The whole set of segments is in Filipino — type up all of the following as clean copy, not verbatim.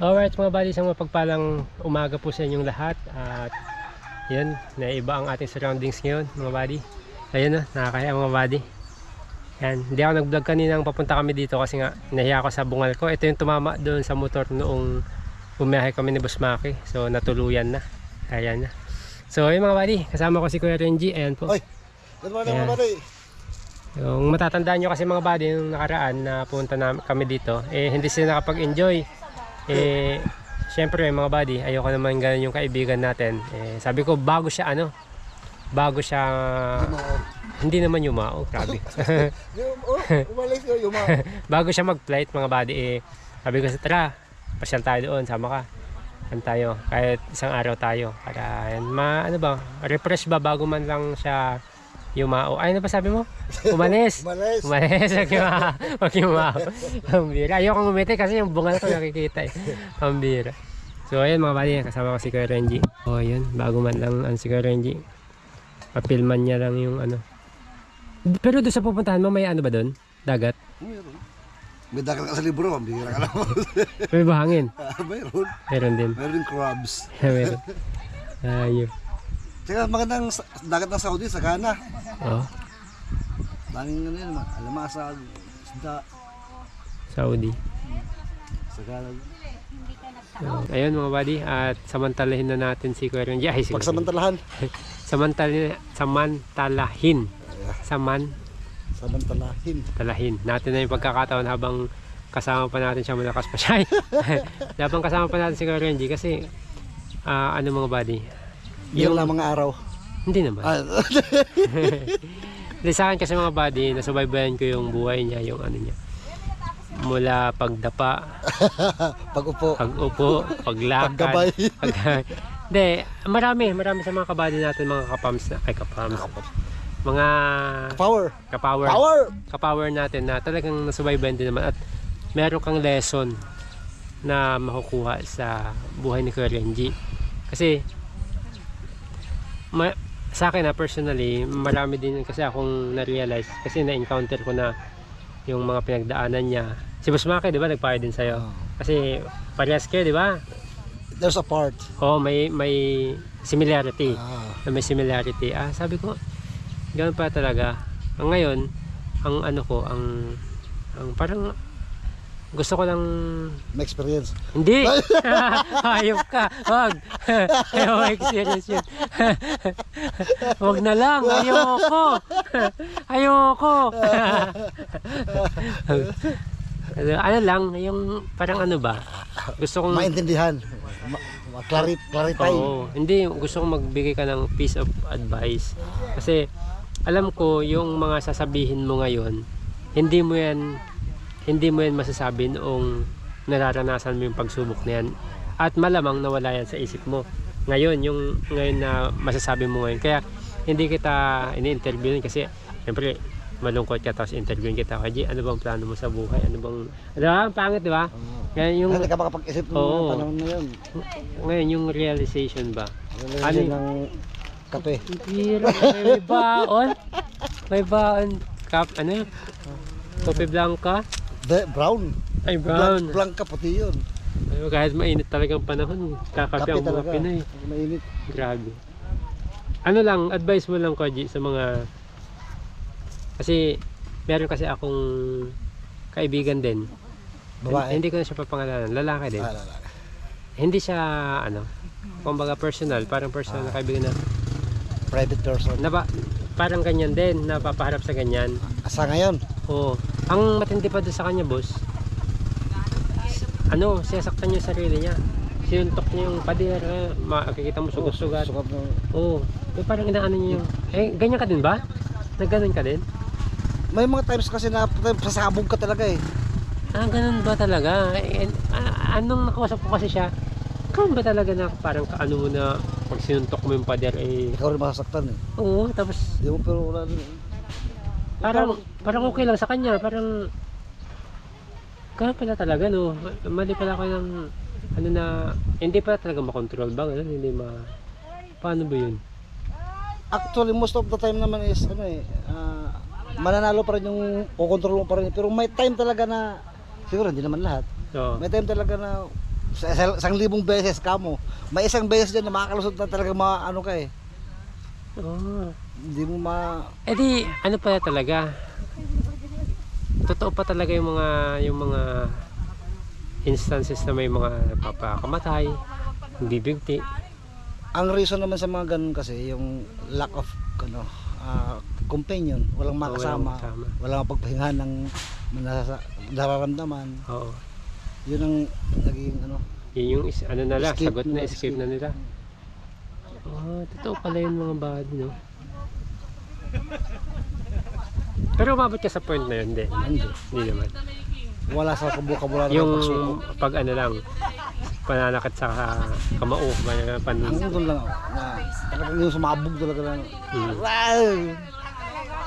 Alright mga buddy, isang mapagpalang umaga po sa inyong lahat. At yan, naiba ang ating surroundings ngayon mga buddy. Ayun na, nakakaya mga buddy. Yan, hindi ako nag-vlog kaninang papunta kami dito kasi nga nahiya ako sa bungal ko. Ito yung tumama doon sa motor noong bumiyahe kami ni Boss Maki. So natuluyan na. Ayan na. So ayun mga buddy, kasama ko si Kuya Renji. Ayan po. Oy, good morning mga buddy. Yung matatandaan nyo kasi mga buddy, yung nakaraan na punta na kami dito, hindi sila nakapag-enjoy. Syempre mga buddy, ayoko naman ganun yung kaibigan natin. Sabi ko bago siya hindi naman yumao, grabe. Umalis ko yumao. Bago siya mag-flight mga buddy, sabi ko tara, pasyal tayo doon, sama ka. Tayo, kahit isang araw tayo para refresh ba bago man lang siya yumao. Ay, ano ba sabi mo? Umalis. Umalis. Wag yumao. Pambira. Ayoko ngumiti kasi yung bungal ko nakikita eh. Pambira. So, ayun mga buddy, kasama ko si Kuya Renji. O, ayun. Bago man lang si Kuya Renji. Papilman niya lang yung ano. Pero doon sa pupuntahan mo, may ano ba doon? Dagat? May dagat ka sa libro, pambira ka lang. May bahangin? Mayroon. Meron din. Meron din crabs. Meron. Ayun. Tsaka magandang dagat ng Saudi, sa Ghana. Oo. Daming ano yun, alamasag, isda. Saudi. Sa Ghana. So, ayun mga buddy, at samantalahin na natin si Kuya Renji. Ay, Pagsamantalahan. Samantalahin. Samantalahin natin na yung pagkakataon habang kasama pa natin siya, malakas pa siya. Habang kasama pa natin si Kuya Renji kasi ano mga buddy, Yung lang mga araw. hindi naman. Hindi, sa akin kasi mga buddy, nasubaybayan ko yung buhay niya, yung ano niya, mula pagdapa, Pag-upo, paglakad, paggabay. Hindi, marami sa mga kabady natin, mga kapams mga kapower natin na talagang nasubaybayan din naman, at meron kang lesson na makukuha sa buhay ni Kuya Renji. Kasi sa akin personally, marami din kasi akong na-realize kasi na-encounter ko na yung mga pinagdaanan niya. Si Boss Maki, di ba, nagpahid din sa'yo? Kasi parehas kayo, di ba? There's a part. Oo, may similarity. May similarity. Sabi ko, ganoon pa talaga. Ngayon, ang ano ko, ang parang gusto ko lang... May experience. Hindi! Hayop ka! Wag! Ayaw experience yun. Wag na lang! Ayoko! Ano lang, yung parang ano ba? Gusto kong... Maintindihan. Clarify. Oo. Hindi, gusto kong magbigay ka ng piece of advice. Kasi alam ko yung mga sasabihin mo ngayon, hindi mo yan masasabi noong nararanasan mo yung pagsubok na yan, at malamang nawala yan sa isip mo ngayon na masasabi mo ngayon. Kaya hindi kita ini-interview kasi siyempre malungkot ka, tapos interviewin kita, Haji, ano bang plano mo sa buhay, ano bang pangit, di ba? Kaya yung hindi ka makapag-isip ng panahon na yun. Ngayon yung realization ba, ano ng kape, may baon cup, ano, kopi blanca. Brown. Ay, brown. Blanca, puti yun. Ay, kahit mainit talagang panahon, kakape ang mga Pinay. Mainit. Grabe. Ano lang, advice mo lang, Koji, sa mga... Kasi, meron kasi akong kaibigan din. Babae? Hindi ko na siya papangalanan. Lalaki din. Lalaki. Hindi siya, kumbaga personal, parang personal na kaibigan na... Private person. Parang ganyan din, napapaharap sa ganyan. Asa ngayon? Oo. Ang matindi pa doon sa kanya, boss, siyasaktan niya yung sarili niya. Sinuntok niya yung pader, makikita mo sugat-sugat. Oo. Parang inaano niya yung... ganyan ka din ba? Nagganon ka din? May mga times kasi na sasabog ka talaga eh. Ganun ba talaga? Anong nakausap ko kasi siya, kung ba talaga na parang kaano mo na pag sinuntok mo yung pader Ikaw rin masasaktan eh. Oo, tapos... Di mo, pero wala rin. Parang okay lang sa kanya, parang... Kaya pala talaga, no? Mali pala ako ng... Hindi pa talaga makontrol ba? Hindi paano ba yun? Actually, most of the time naman is, mananalo pa rin yung, kukontrol mo pa rin. Pero may time talaga na, siguro hindi naman lahat. Oo. May time talaga na Isang libong beses ka mo. May isang beses dyan na makakalusot na talaga ano ka eh. Oh. Hindi mo Eh di, ano pala talaga? Totoo pa talaga yung mga instances na may mga napapakamatay, hindi bigti. Ang reason naman sa mga ganun kasi, yung lack of companion, walang makasama, walang pagpahinga ng nararamdaman. Oo. Yun ang naging Yun yung ano na lang, Escape sagot na, na escape na nila. Oh, totoo pala yun mga body, no? Pero umabot ka sa point na yun, hindi naman. Wala sa kabukabulan ng Yung pagsuko. pag ano lang, pananakit sa kamao, Ang doon lang ako, na talagang yung sumabog talaga lang. Wow!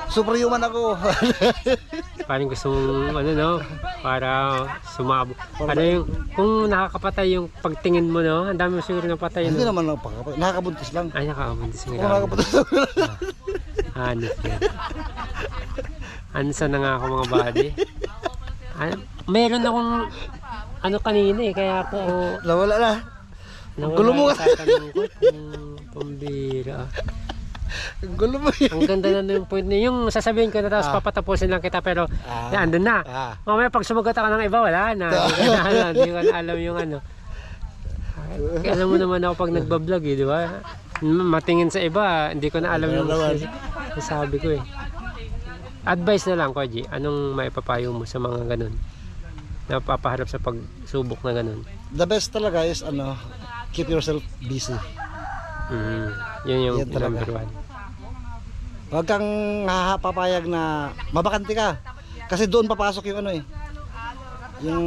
Superhuman ako. Parang gusto mong ano no, para sumabog. Ano yung, kung nakakapatay yung pagtingin mo no, ang dami mo siguro napatay Hindi no? naman ako pakapatay. Nakakabuntis lang. Ay, nakakabuntis Kung nga. nakakabuntis lang. Ano yan? Ansa na nga ako mga body. Meron akong ano kanina eh, kaya ako Nawala na. nawala Gulo mo yung tatanong ko kung pambira. Ang gulo mo yun. Ang ganda na yung point niya. Yung sasabihin ko na tapos papatapusin lang kita pero andun na. Mamaya pag sumagot ako ng iba, wala na. Hindi ko na alam yung ano. Alam mo naman ako pag nagbablog eh, di ba? Matingin sa iba, hindi ko na alam yung sabi ko eh. Advice na lang, Koji. Anong maipapayo mo sa mga ganun? Napapaharap sa pagsubok na ganun? The best talaga is keep yourself busy. Yun yung Yan talaga. number one. Huwag kang papayag na mabakante ka. Kasi doon papasok yung yung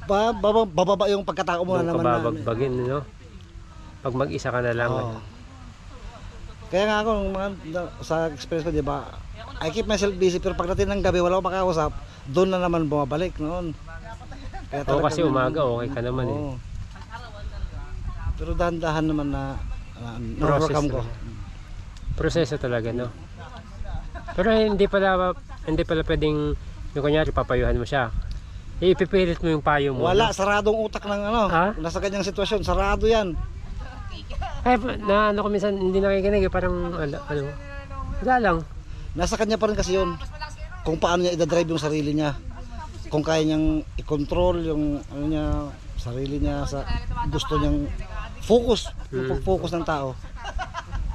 bababa yung pagkatao mo na Doon ka naman. babagbagin, no? Pag mag-isa ka na lang. Oo. Kaya nga ako, sa experience ko, di ba, I keep myself busy, pero pagdating ng gabi, wala akong makausap, doon na naman bumabalik noon. Oo, kasi umaga, okay ka naman eh. Pero dahan-dahan naman na overcome ko. Proseso talaga, no? Pero hindi pala pwedeng, yung kunyari, papayuhan mo siya. Ipipilit mo yung payo mo. Wala, saradong utak ng nasa ganyang sitwasyon, sarado yan. Ay, na ano ko minsan, hindi nakikinig eh, parang, wala lang. Nasa kanya pa rin kasi yun. Kung paano niya idadrive yung sarili niya. Kung kaya niyang i-control yung sarili niya sa gusto niyang focus, yung pag-focus ng tao.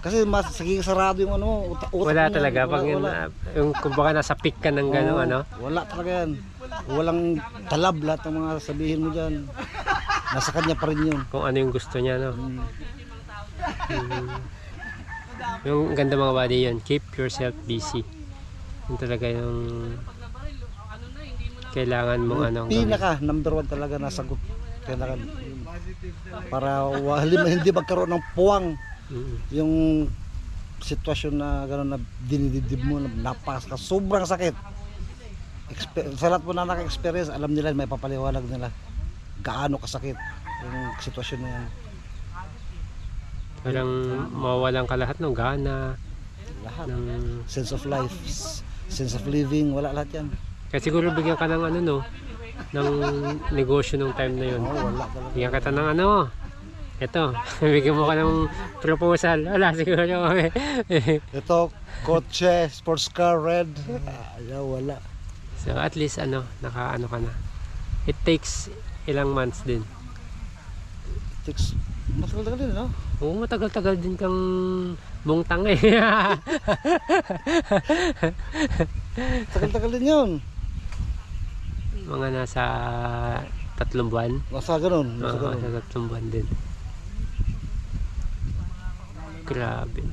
Kasi mas saging sarado yung utak Wala niya. talaga, pag yung kumbaga nasa peak ka ng gano'n, Wala talaga yan. Walang talab lahat ng mga sabihin mo dyan. Nasa kanya pa rin yun. Kung ano yung gusto niya, no? Yung ganda mga body yun, keep yourself busy. Yun talaga yung kailangan mong Pinaka number one talaga na sagot. Kailangan para hindi magkaroon ng puwang yung sitwasyon na gano'n na dinidibdib mo, napaka sobrang sakit. Sa lahat po na naka-experience, alam nila, may papaliwanag nila gaano kasakit yung sitwasyon na yan. Parang mawawalan ka lahat ng gana, Lahat. ng Sense of life, sense of living, wala lahat yan. kasi siguro bigyan ka ng ng negosyo nung time na yun. Wala talaga. Bigyan ka ng ito, bigyan mo ka ng proposal. Wala siguro. Ito, kotse, sports car, red. Wala. So at least naka ka na. It takes ilang months din. Matagal-tagal din, no? Oo, matagal-tagal din kang bungtang eh. Tagal-tagal din yun. Mga nasa 3 buwan. Nasa ganun. Nasa 3 buwan din. Grabe.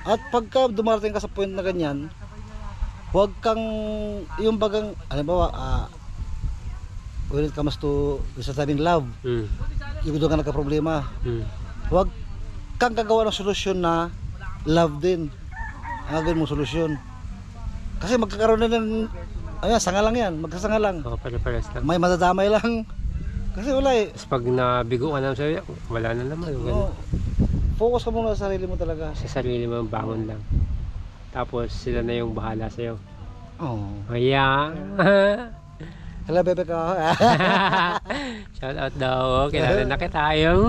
At pagka dumarating ka sa point na ganyan, huwag kang, yung bagang, halimbawa, when it comes to sabing love, yung doon ka nagka-problema, huwag kang gagawa ng solusyon na love din. Ang gagawin mong solusyon. Kasi magkakaroon na ng, sanga lang yan, magsasanga lang. Oo, pare-pares lang. May madadamay lang. Kasi wala eh. Tapos pag nabigo ka naman sa'yo, wala na naman. Oo. Focus ka muna sa sarili mo talaga. Sa sarili mo, bangon lang. Tapos sila na yung bahala sa'yo. Oo. Kaya, Hello, bebe ko. Shout out daw. Kilala na kita. Yung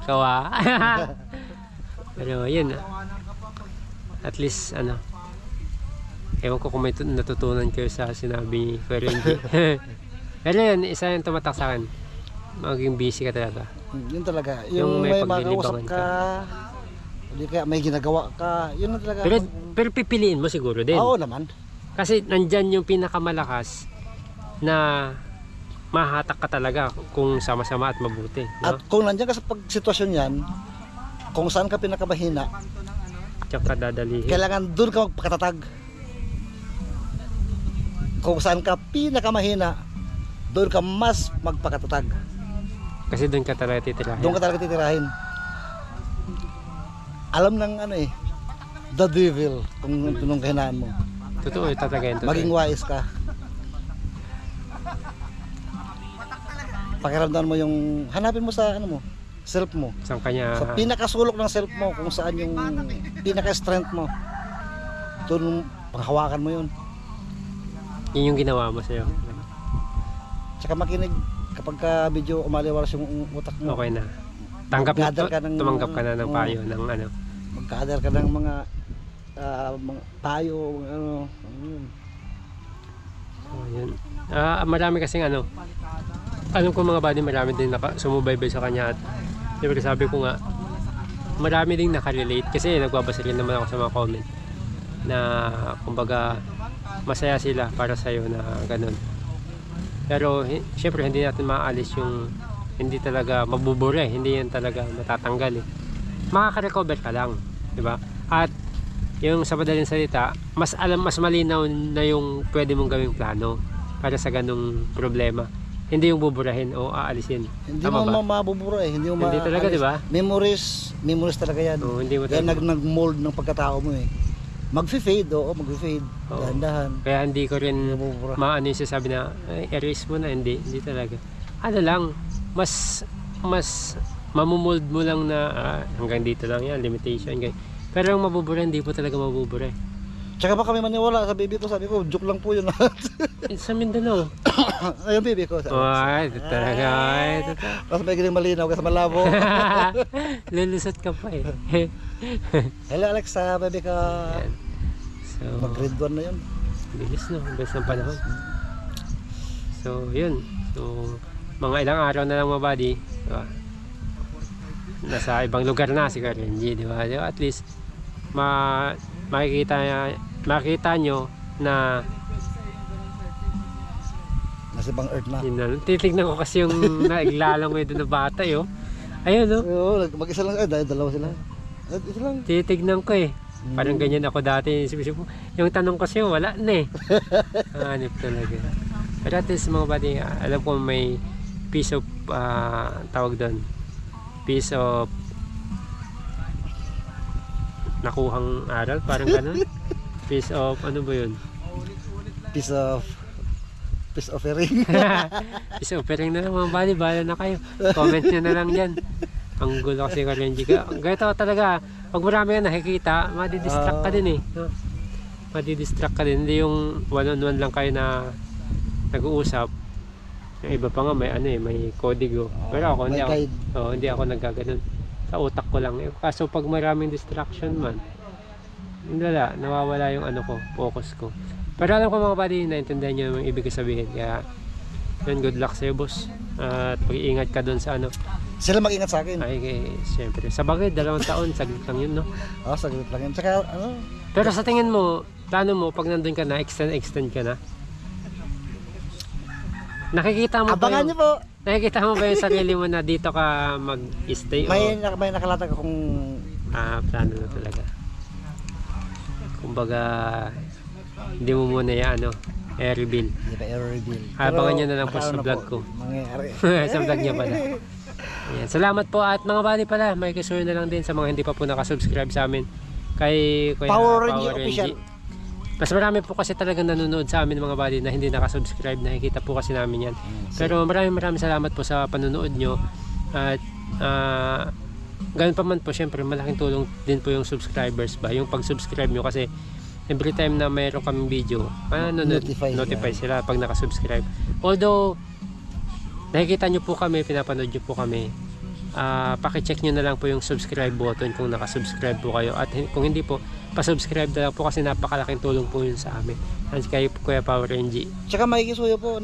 kawa. Pero yun. At least ano. Ewan ko kung may natutunan kayo sa sinabi ni Kuya Renji. Pero yun, isa yung tumatak sa akin. Maging busy ka talaga. Yun talaga. Yung Yung may may makausap paglilibangan ka. Hindi kaya may ginagawa ka. Yun na talaga. Pero pipiliin mo siguro din. Oo naman. Kasi nandyan yung pinakamalakas na mahatak ka talaga kung sama-sama at mabuti. No? At kung nandiyan ka sa sitwasyon yan, kung saan ka pinakamahina, Tsaka dadalihin. kailangan doon ka magpakatatag. Kung saan ka pinakamahina, doon ka mas magpakatatag. Kasi doon ka talaga titirahin. Doon ka talaga titirahin. Alam ng ano eh, the devil, kung nung kahinaan mo. Totoo, tatagayin. Maging wise ka. Pakiramdam mo yung, hanapin mo sa ano mo, self mo. Saan kanya... Sa pinakasulok ng self mo, kung saan yung pinaka-strength mo. Doon, panghawakan mo yun. Yun yung ginawa mo sa'yo. Tsaka makinig kapag ka medyo umaliwalas yung utak mo. Okay na. Tumanggap ka na ng oo. payo ng ano. Magka-adder ka ng mga payo, ano. Yun. So, yun. Marami kasing ano. Alam ko mga buddy, marami din sumubaybay sa kanya at siyempre sabi ko nga, marami ding nakarelate kasi nagbabasa rin naman ako sa mga comment na kumbaga masaya sila para sa'yo na ganun. Pero siyempre hindi natin maaalis yung hindi talaga mabubura eh. Hindi yan talaga matatanggal eh. Makaka-recover ka lang, di ba? At yung sa madaling salita, mas malinaw na yung pwede mong gawing plano para sa ganung problema. Hindi yung buburahin o aalisin. Hindi Tama mo ba? mabubura eh. Hindi talaga, di ba? Memories talaga yan. Oo, hindi mo Kaya talaga. nag-mold ng pagkatao mo eh. Mag-fade, mag-fade. Oo. Dahan-dahan. Kaya hindi ko rin Hindi mabubura. maano yung sasabi na erase mo na, hindi talaga. Ano lang, mas mamumold mo lang na hanggang dito lang yan, limitation. Pero yung mabubura, hindi po talaga mabubura eh. Tsaka ba kami maniwala sa baby ko, sabi ko, joke lang po yun. Sa Mindanao. Ayun baby ko. Ay, ito talaga. Ito talaga. Mas may galing malinaw kasi malabo. Lulusot ka pa eh. Hello Alexa, baby ko. Yan. So, Mag-grade 1 na yun. bilis no, bilis ng panahon. So, yun. So, mga ilang araw na lang mga buddy, diba? Nasa ibang lugar na si Renji, di ba? At least makikita nyo na Nasa ibang earth na. yun na. Titignan ko kasi yung naiglalang mo doon na bata eh, oh. Ayun no. Oo, mag-isa lang. Dahil dalawa sila. Isa lang. Titignan ko eh. Parang ganyan ako dati. Yung tanong ko sa'yo, wala na eh. Hanip talaga. Pero at least mga buddy, alam ko may piece of tawag doon. Piece of nakuhang aral, parang ganun. Piece of, ano ba yun? Piece of earring. Piece of ring na lang mga buddy, bahala na kayo. Comment nyo na lang dyan. Ang gulo kasi ka Renji. Ganito talaga, pag marami ka nakikita, madidistract ka din eh. No? Madidistract ka din. Hindi yung one-on-one lang kayo na nag-uusap. Yung iba pa nga may ano eh, may kodigo. Pero ako hindi ako naggaganon. Sa utak ko lang. Kaso pag maraming distraction man, wala, nawawala yung ano ko, focus ko. Pero alam ko mga buddy, naintindihan nyo yung ibig sabihin. Kaya yun, good luck sa'yo boss. At pag-iingat ka doon sa ano. Sila mag-ingat sa akin. Ay, siyempre. Sa bagay, 2 taon, saglit lang yun, no? Oo, saglit lang yun. Tsaka, ano, Pero sa tingin mo, plano mo, pag nandun ka na, extend ka na? Nakikita mo abangan niyo po. Nakikita mo ba yung sarili mo na dito ka mag-stay? May nakalatag akong Plano na talaga. Kumbaga, hindi mo muna yan, reveal. Hindi pa i-reveal. Abangan nyo na lang po sa vlog ko. Mangyayari. Sa vlog niya pala. Ayan. Salamat po at mga buddy pala, may kasuyo na lang din sa mga hindi pa po nakasubscribe sa amin kay Kuya Power Renji Official. Mas marami po kasi talagang nanonood sa amin mga buddy na hindi nakasubscribe, nakikita po kasi namin yan. Pero maraming salamat po sa panonood nyo at ganun pa man po, syempre malaking tulong din po yung subscribers ba, yung pag-subscribe nyo kasi every time na mayroon kaming video, notify sila pag nakasubscribe. Although, nakikita nyo po kami, pinapanood nyo po kami, pakicheck nyo na lang po yung subscribe button kung nakasubscribe po kayo. At kung hindi po, pasubscribe na lang po kasi napakalaking tulong po yun sa amin. At kayo po, Kuya Power NG. Tsaka makikisuyo po,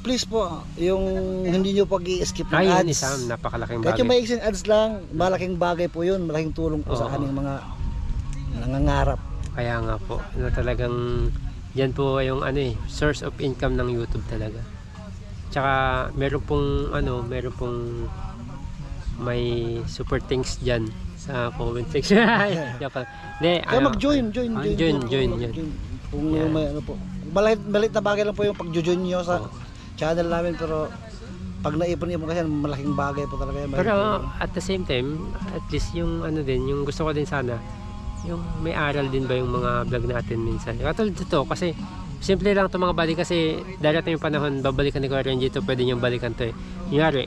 please po, yung hindi nyo pag-i-skip ng Ayun, ads. isang napakalaking Kahit bagay. yung maiksing ads lang, malaking bagay po yun, malaking tulong po sa Oo. aming mga nangangarap. Kaya nga po, na talagang yan po yung source of income ng YouTube talaga. Tsaka meron pong may super thanks dyan sa comment section. Hindi, Kaya mag-join, join. Yan. Kung Yan. may ano po. Malit na bagay lang po yung pag-join nyo sa channel namin, pero pag naipon-ipon kasi malaking bagay po talaga yan. Pero at the same time, at least yung yung gusto ko din sana, yung may aral din ba yung mga vlog natin minsan. Katulad dito kasi simple lang 'to mga buddy, kasi darating yung panahon babalikan ni Kuya Renji ito, pwede niyang balikan 'to eh. Kunyari,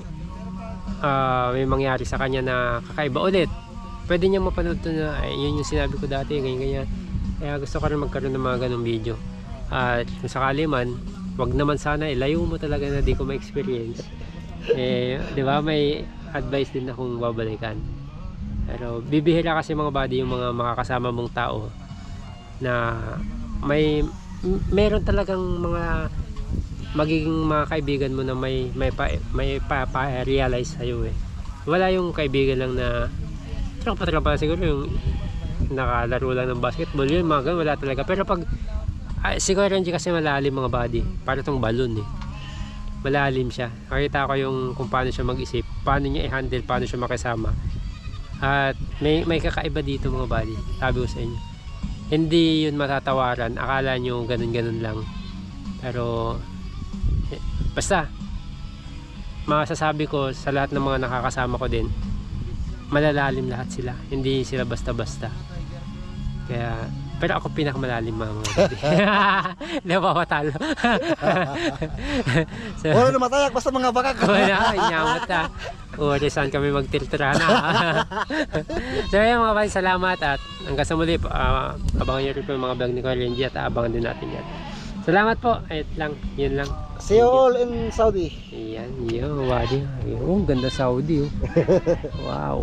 may mangyari sa kanya na kakaiba ulit. Pwede niya mapanood 'to na yun yung sinabi ko dati, ganyan. Kaya gusto ko rin magkaroon ng mga ganung video. At kung sakali man, wag naman sana ilayo mo talaga na di ko ma-experience. Di ba, may advice din akong babalikan. Pero bibihira kasi mga buddy yung mga makakasama mong tao na meron talagang mga magiging mga kaibigan mo na may pa-realize sa'yo eh. Wala yung kaibigan lang na tropa siguro yung nakalaro lang ng basketball, yun mga ganun, wala talaga. Pero pag siguro Renji kasi malalim mga buddy, para tong balon eh, malalim siya. Nakita ko yung kung paano siya mag-isip, paano niya i-handle, paano siya makisama. At may kakaiba dito mga buddy, sabi ko sa inyo, hindi yun matatawaran. Akala nyo ganun lang, pero basta masasabi ko sa lahat ng mga nakakasama ko din, malalalim lahat sila, hindi sila basta-basta. Kaya pero ako pinakamalalim mga buddy. Hindi pa matalo. So, wala na matayak, basta mga bakak. wala, inyamot na. Uri saan kami magtiltra na. So yun mga buddy, salamat at hanggang sa muli. Abangan nyo rin po yung mga vlog ni Kuya Renji at abangan din natin yan. Salamat po. Ayun lang, yun lang. See you all in Saudi. Ayan, yun, buddy. Oh, ganda Saudi. Oh. Wow.